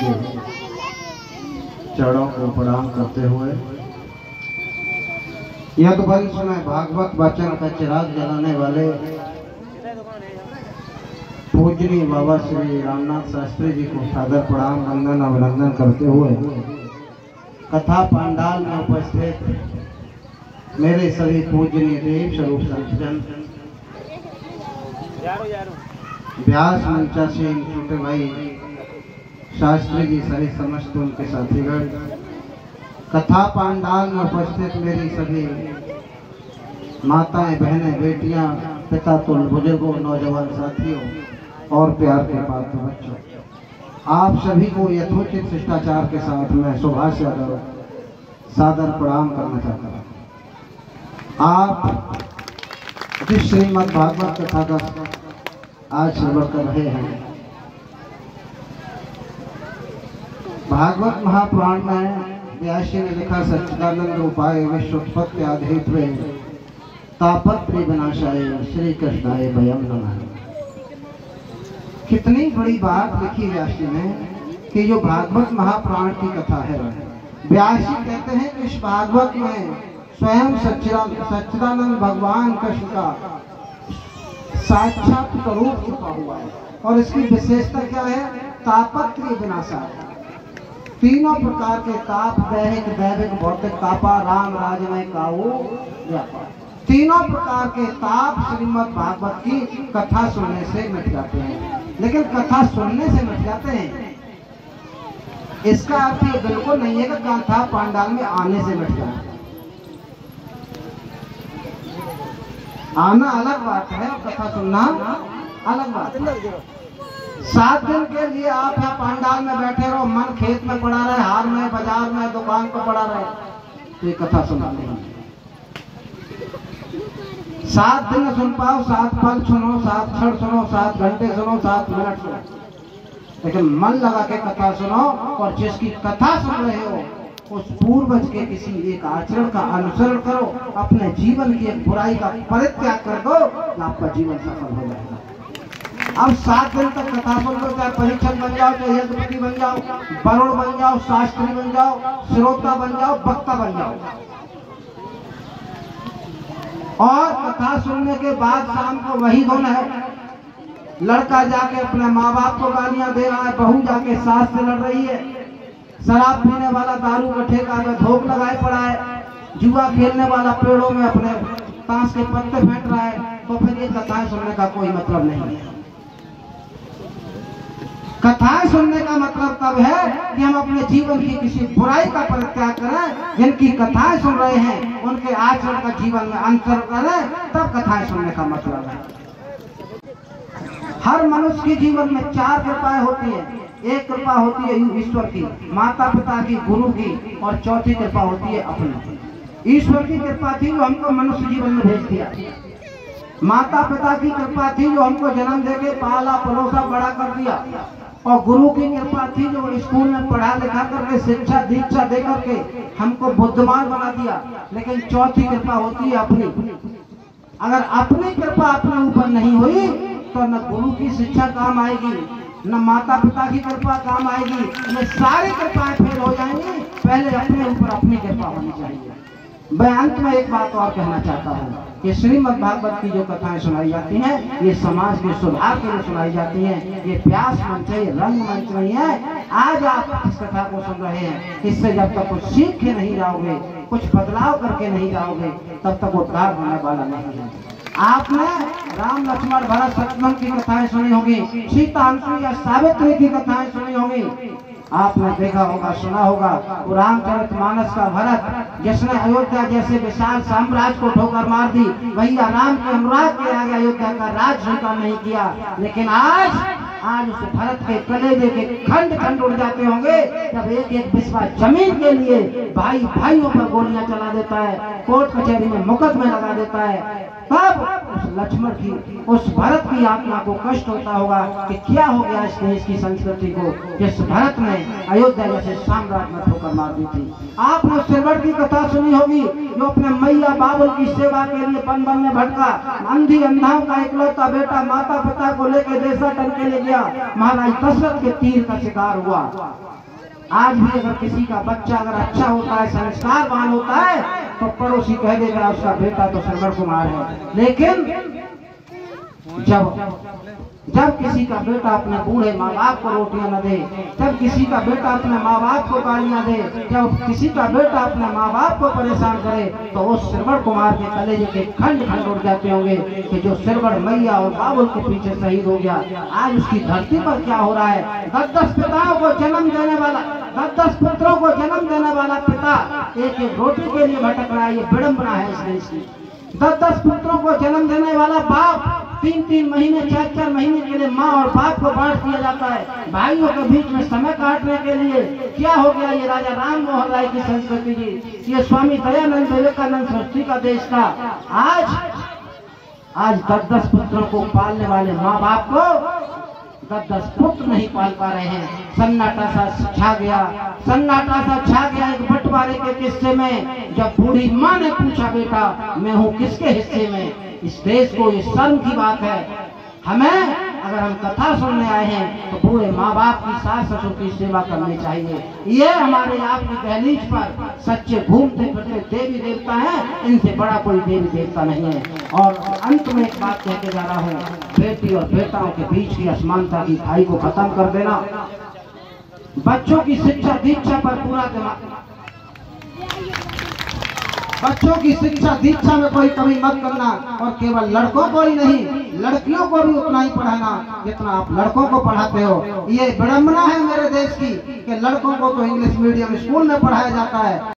के चरणों को प्रणाम करते हुए यज्ञवंश में भागवत वचन का चिराग जलाने वाले पूजनीय बाबा श्री रामनाथ शास्त्री जी को सादर प्रणाम वंदन अभिनंदन करते हुए कथा पंडाल में उपस्थित मेरे सभी पूजनीय देव स्वरूप संतजन, व्यास मंचा से छोटे भाई शास्त्री जी सहित समस्त उनके साथीगण, कथा पंडाल में उपस्थित मेरी सभी माताएं, बहनें, बेटियां, पिता तुल्य बुजुर्गों, नौजवान साथियों और प्यार के पात्र बच्चों, आप सभी को यथोचित शिष्टाचार के साथ मैं सुभाष यादव सादर प्रणाम करना चाहता हूँ। आप जिस श्रीमद् भागवत कथा का आज श्रवण कर रहे हैं, भागवत महापुराण में व्यासी ने लिखा सच्चिदानंद रूपाय विश्वोत्पत्ति आदित्वे तापत्रय विनाशाय श्री कृष्णाय वयम नमः। कितनी बड़ी बात लिखी व्यासी ने कि जो भागवत महापुराण की कथा है, व्यासी कहते हैं कि इस भागवत में स्वयं सच्चिदानंद भगवान कृष्ण का साक्षात स्वरूप छुपा हुआ है। और इसकी विशेषता क्या है? तापत्रय विनाशाय, तीनों प्रकार के ताप, दैहिक, दैविक, भौतिक तापा, राम राजमय काऊ व्यापार, तीनों प्रकार के ताप श्रीमद् भागवत की कथा सुनने से मिट जाते हैं। लेकिन कथा सुनने से मिट जाते हैं इसका अर्थ ये बिल्कुल नहीं है कि कथा पंडाल में आने से मिट जाते हैं। आना अलग बात है और कथा सुनना अलग बात है। 7 दिन के लिए आप यहाँ पंडाल में बैठे रहो, मन खेत में पड़ा रहे, हार में, बाजार में, दुकान पर पड़ा रहे, तो ये कथा सुनना नहीं। 7 दिन सुन पाओ, 7 पल सुनो, 7 क्षण सुनो, 7 घंटे सुनो, 7 मिनट सुनो, लेकिन मन लगा के कथा सुनो। और जिसकी कथा सुन रहे हो उस पूर्वज के किसी एक आचरण का अनुसरण करो, अपने जीवन की एक बुराई का परित्याग कर दो, तो आपका जीवन सफल हो जाएगा। अब 7 दिन तक कथा सुन लो, चाहे परीक्षक बन जाओ, चाहे यज्ञपति बन जाओ, वरुण बन जाओ, शास्त्री बन जाओ, श्रोता बन जाओ, वक्ता बन जाओ। और कथा सुनने के बाद शाम को वही धुन है, लड़का जाके अपने माँ बाप को गालियां दे रहा है, बहू जाके सास से लड़ रही है, शराब पीने वाला दारू का ठेका में धोख लगाए पड़ा है, जुआ खेलने वाला पेड़ों में अपने ताश के पत्ते फेंक रहा है, तो फिर ये कथाएं सुनने का कोई मतलब नहीं है। कथाएं सुनने का मतलब तब है कि हम अपने जीवन की किसी बुराई का परित्याग करें, जिनकी कथाएं सुन रहे हैं उनके आचरण का जीवन में अंतर करें, तब कथाएं सुनने का मतलब है। हर मनुष्य के जीवन में 4 कृपाएं होती है। एक कृपा होती है ईश्वर की, माता पिता की, गुरु की, और चौथी कृपा होती है अपनी। ईश्वर की कृपा थी जो हमको मनुष्य जीवन में भेज दिया, माता पिता की कृपा थी जो हमको जन्म देके पाला पलोसा बड़ा कर दिया, और गुरु की कृपा थी जो स्कूल में पढ़ा लिखा करके शिक्षा दीक्षा दे करके हमको बुद्धिमान बना दिया। लेकिन चौथी कृपा होती है अपनी। अगर अपनी कृपा अपने ऊपर नहीं हुई तो न गुरु की शिक्षा काम आएगी, न माता पिता की कृपा काम आएगी, न सारी कृपाएं फेल हो जाएंगी। पहले अपने ऊपर अपनी कृपा होनी चाहिए। मैं अंत में एक बात और कहना चाहता हूँ कि श्रीमद् भागवत की जो कथाएं सुनाई जाती हैं, ये समाज के सुधार के लिए सुनाई जाती हैं। ये व्यास मंच है, रंग मंच नहीं है। आज आप इस कथा को सुन रहे हैं, इससे जब तक कुछ सीख के नहीं जाओगे, कुछ बदलाव करके नहीं जाओगे, तब तक उद्धार होने वाला नहीं है। आपने राम लक्ष्मण भरत शत्रुघ्न की कथाएं सुनी होगी, सीता अनुसुईया सावित्री की कथाएं सुनी होगी। आपने देखा होगा, सुना होगा रामचरितमानस का भरत जिसने अयोध्या जैसे विशाल साम्राज्य को ठोकर मार दी, भैया राम के अनुराग के आगे अयोध्या का राज स्वीकार नहीं किया। लेकिन आज उस भरत के कलेजे के खंड खंड उड़ जाते होंगे जब एक एक बिस्वा जमीन के लिए भाई भाइयों पर गोलियां चला देता है, कोर्ट कचहरी में मुकदमे लगा देता है, तब उस लक्ष्मण की, उस भरत की आत्मा को कष्ट होता होगा कि क्या हो गया इस देश की संस्कृति को, जिस भरत ने अयोध्या जैसे साम्राज्य में ठोकर मार दी थी। आपने सिरवट की कथा सुनी होगी, जो अपने मैया बाबुल की सेवा के लिए वन वन में भटका, अंधी अंधाओं का इकलौता बेटा माता पिता को लेकर देशाटन के लिए गया, महाराज दशरथ के तीर का शिकार हुआ। आज भी अगर किसी का बच्चा अगर अच्छा होता है, संस्कारवान होता है, तो पड़ोसी कह देगा उसका बेटा तो श्रवण कुमार है। लेकिन जब किसी का बेटा अपने बूढ़े माँ बाप को रोटियां न दे, जब किसी का बेटा अपने माँ बाप को गालियां दे, जब किसी का बेटा अपने माँ बाप को परेशान करे, तो उस श्रवण कुमार के कलेजे के खंड खंड उड़ जाते होंगे कि जो श्रवण मैया और बाबुल के पीछे शहीद हो गया। आज उसकी धरती पर क्या हो रहा है? 10-10 पिताओं को जन्म देने वाला, 10-10 पुत्रों को जन्म देने वाला पिता एक एक रोटी के लिए भटक रहा है। ये विडंबना है इस देश की। 10-10 पुत्रों को जन्म देने वाला बाप 3-3 महीने 4-4 महीने के लिए माँ और बाप को बांट दिया जाता है भाइयों के बीच में समय काटने के लिए। क्या हो गया ये राजा राम मोहन राय की संस्कृति जी, ये स्वामी दयानंद विवेकानंद सृष्टि का देश का। आज 10-10 पुत्रों को पालने वाले माँ बाप को 10-10 पुत्र नहीं पाल पा रहे हैं। सन्नाटा सा छा गया, सन्नाटा सा छा गया एक बंटवारे के किस्से में, जब बूढ़ी माँ ने पूछा बेटा मैं हूँ किसके हिस्से में। इस देश को ये शर्म की बात है। हमें अगर हम कथा सुनने आए हैं तो बूढ़े माँ बाप की, सास ससुर की सेवा करनी चाहिए। ये हमारे आपकी दहलीज पर सच्चे घूमते फिरते देवी देवता हैं, इनसे बड़ा कोई देवी देवता नहीं है। और अंत में एक बात कहते जा रहा हूँ, बेटी और बेटाओं के बीच की असमानता की खाई को खत्म कर देना, बच्चों की शिक्षा दीक्षा पर पूरा दिमाग, बच्चों की शिक्षा दीक्षा में कोई कमी मत करना। और केवल लड़कों को ही नहीं, लड़कियों को भी उतना ही पढ़ाना जितना आप लड़कों को पढ़ाते हो। ये विडंबना है मेरे देश की कि लड़कों को तो इंग्लिश मीडियम स्कूल में पढ़ाया जाता है।